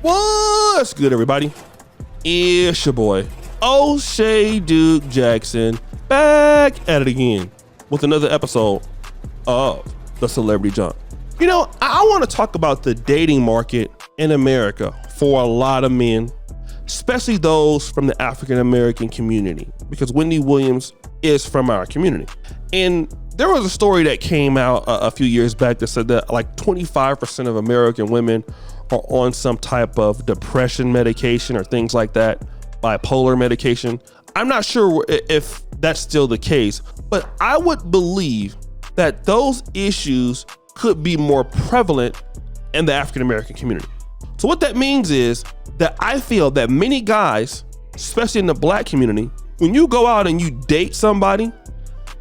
What's good, everybody? It's your boy, O'Shea Duke Jackson, back at it again with another episode of The Celebrity Junk. You know, I want to talk about the dating market in America for a lot of men, especially those from the African American community, because Wendy Williams is from our community. And there was a story that came out a few years back that said that like 25% of American women are on some type of depression medication or things like that, bipolar medication. I'm not sure if that's still the case, but I would believe that those issues could be more prevalent in the African American community. So what that means is that I feel that many guys, especially in the black community, when you go out and you date somebody,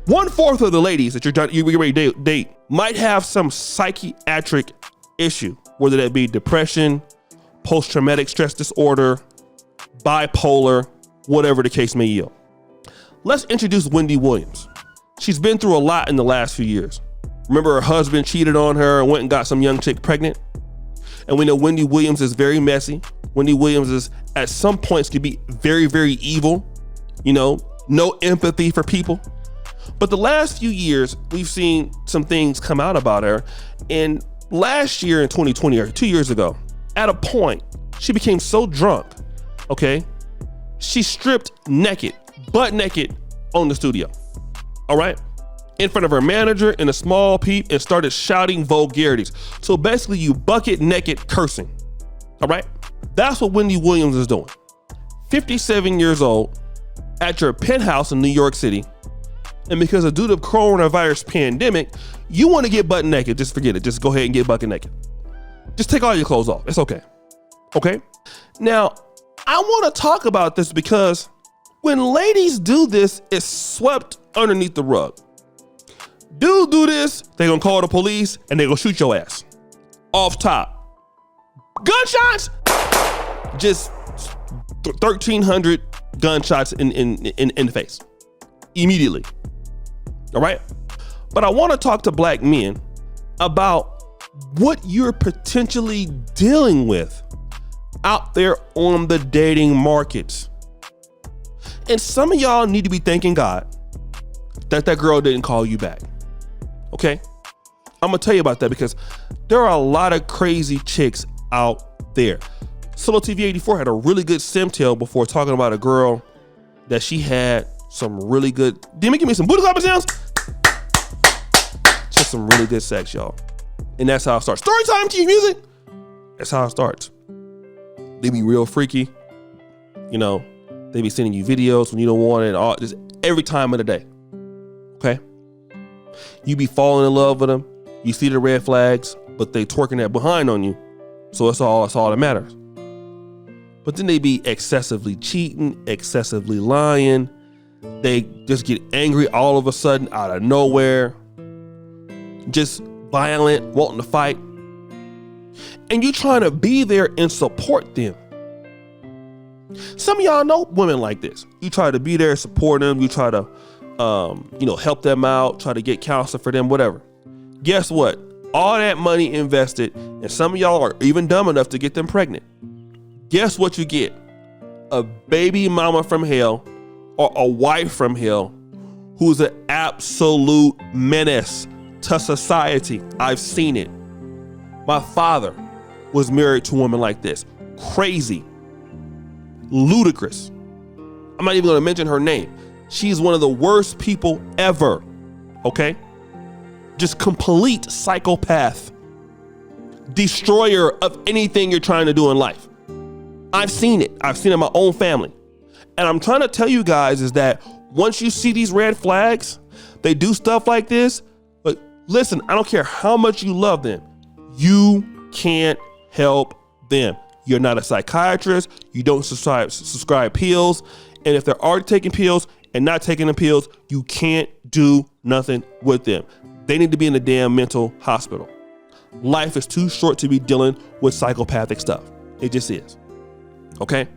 1/4 of the ladies that you're ready to date might have some psychiatric issue, whether that be depression, post-traumatic stress disorder, bipolar, whatever the case may yield. Let's introduce Wendy Williams. She's been through a lot in the last few years. Remember, her husband cheated on her and went and got some young chick pregnant. And we know Wendy Williams is very messy. Wendy Williams is at some points can be very, very evil. You know, no empathy for people. But the last few years, we've seen some things come out about her. And last year in 2020, or 2 years ago, at a point, she became so drunk, okay? She stripped naked, butt naked on the studio, all right? In front of her manager and a small peep, and started shouting vulgarities. So basically you bucket naked cursing, all right? That's what Wendy Williams is doing. 57 years old, at your penthouse in New York City, and because due to the coronavirus pandemic, you want to get butt naked, just forget it. Just go ahead and get butt naked. Just take all your clothes off. It's okay. Okay? Now, I want to talk about this because when ladies do this, it's swept underneath the rug. Dudes do this, they gonna call the police and they gonna shoot your ass. Off top. Gunshots? Just 1,300 gunshots in the face. Immediately. All right? But I want to talk to black men about what you're potentially dealing with out there on the dating markets. And some of y'all need to be thanking God that girl didn't call you back. Okay? I'm going to tell you about that because there are a lot of crazy chicks out there. Solo TV 84 had a really good simtail before talking about a girl that she had some really good, give me some booty clapping sounds. Just some really good sex, y'all. And that's how it starts. Story time, TV music. That's how it starts. They be real freaky. You know, they be sending you videos when you don't want it, all just every time of the day. Okay? You be falling in love with them. You see the red flags, but they twerking that behind on you. So it's all that matters. But then they be excessively cheating, excessively lying. They just get angry all of a sudden out of nowhere. Just violent, wanting to fight. And you trying to be there and support them. Some of y'all know women like this. You try to be there, support them. You try to, help them out, try to get counsel for them, whatever. Guess what? All that money invested, and some of y'all are even dumb enough to get them pregnant. Guess what you get? A baby mama from hell or a wife from hell who's an absolute menace to society. I've seen it. My father was married to a woman like this. Crazy. Ludicrous. I'm not even going to mention her name. She's one of the worst people ever. Okay? Just complete psychopath. Destroyer of anything you're trying to do in life. I've seen it. I've seen it in my own family. And I'm trying to tell you guys is that once you see these red flags, they do stuff like this. But listen, I don't care how much you love them. You can't help them. You're not a psychiatrist. You don't subscribe pills. And if they're already taking pills and not taking the pills, you can't do nothing with them. They need to be in a damn mental hospital. Life is too short to be dealing with psychopathic stuff. It just is. Okay?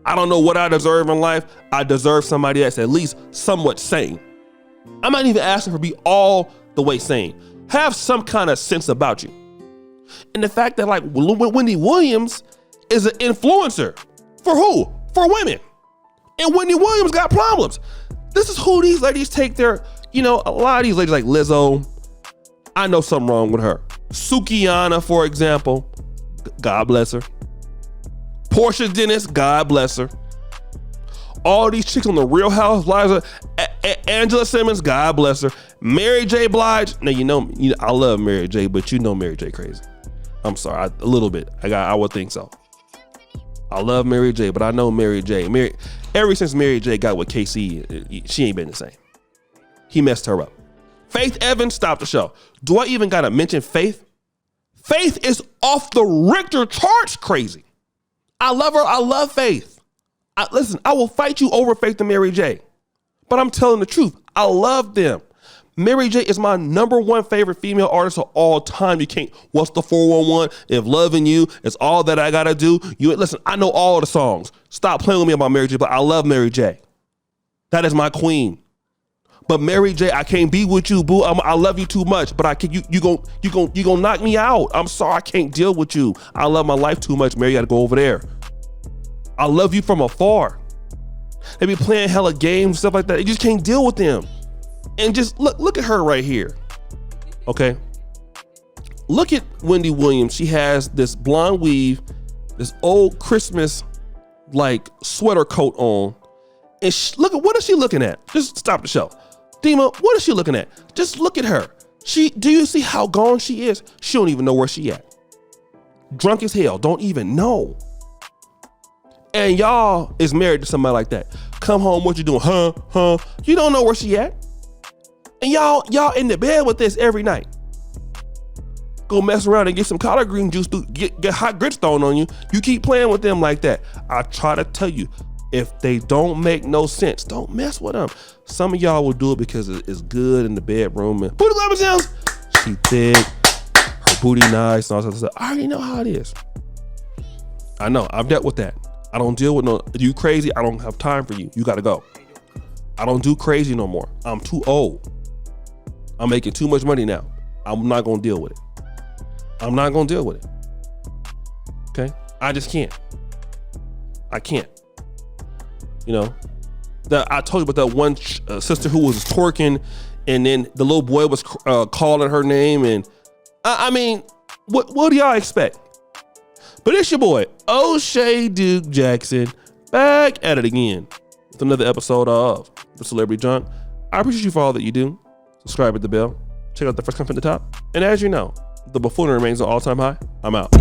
I don't know what I deserve in life. I deserve somebody that's at least somewhat sane. I'm not even asking for be all the way sane. Have some kind of sense about you. And the fact that like Wendy Williams is an influencer. For who? For women. And Wendy Williams got problems. This is who these ladies take their, you know, a lot of these ladies like Lizzo, I know something wrong with her. Sukiana, for example, God bless her. Portia Dennis, God bless her. All these chicks on the Real Housewives of Angela Simmons, God bless her. Mary J. Blige. Now you know I love Mary J, but you know Mary J crazy. I'm sorry, a little bit. I would think so. I love Mary J, but I know Mary J. Ever since Mary J got with KC, she ain't been the same. He messed her up. Faith Evans stopped the show. Do I even gotta mention Faith? Faith is off the Richter charts crazy. I love her. I love Faith. Listen, I will fight you over Faith and Mary J. But I'm telling the truth. I love them. Mary J is my #1 favorite female artist of all time. You can't, what's the 411? If loving you is all that I gotta do. Listen, I know all the songs. Stop playing with me about Mary J, but I love Mary J. That is my queen. But Mary J, I can't be with you, boo. I love you too much, but you gonna knock me out. I'm sorry, I can't deal with you. I love my life too much, Mary. You gotta go over there. I love you from afar. They be playing hella games, stuff like that. You just can't deal with them. And just look at her right here. Okay. Look at Wendy Williams. She has this blonde weave, this old Christmas like sweater coat on. And look at, what is she looking at? Just stop the show. Dima, what is she looking at? Just look at her. Do you see how gone she is? She don't even know where she at. Drunk as hell, don't even know. And y'all is married to somebody like that. Come home, what you doing? Huh? You don't know where she at. And y'all in the bed with this every night. Go mess around and get some collard green juice, get hot grits thrown on you. You keep playing with them like that. I try to tell you, if they don't make no sense, don't mess with them. Some of y'all will do it because it's good in the bedroom. And booty lemon sounds. She thick, her booty nice, and all that stuff. I already know how it is. I know, I've dealt with that. I don't deal with you crazy. I don't have time for you. You gotta go. I don't do crazy no more. I'm too old. I'm making too much money now. I'm not gonna deal with it. I'm not gonna deal with it. Okay? I just can't. I can't. You know, I told you about that one sister who was twerking, and then the little boy was calling her name, and I mean, what do y'all expect? But it's your boy, O'Shea Duke Jackson, back at it again with another episode of The Celebrity Junk. I appreciate you for all that you do. Subscribe, hit the bell, check out the first comment at the top. And as you know, the buffoonery remains an all-time high. I'm out.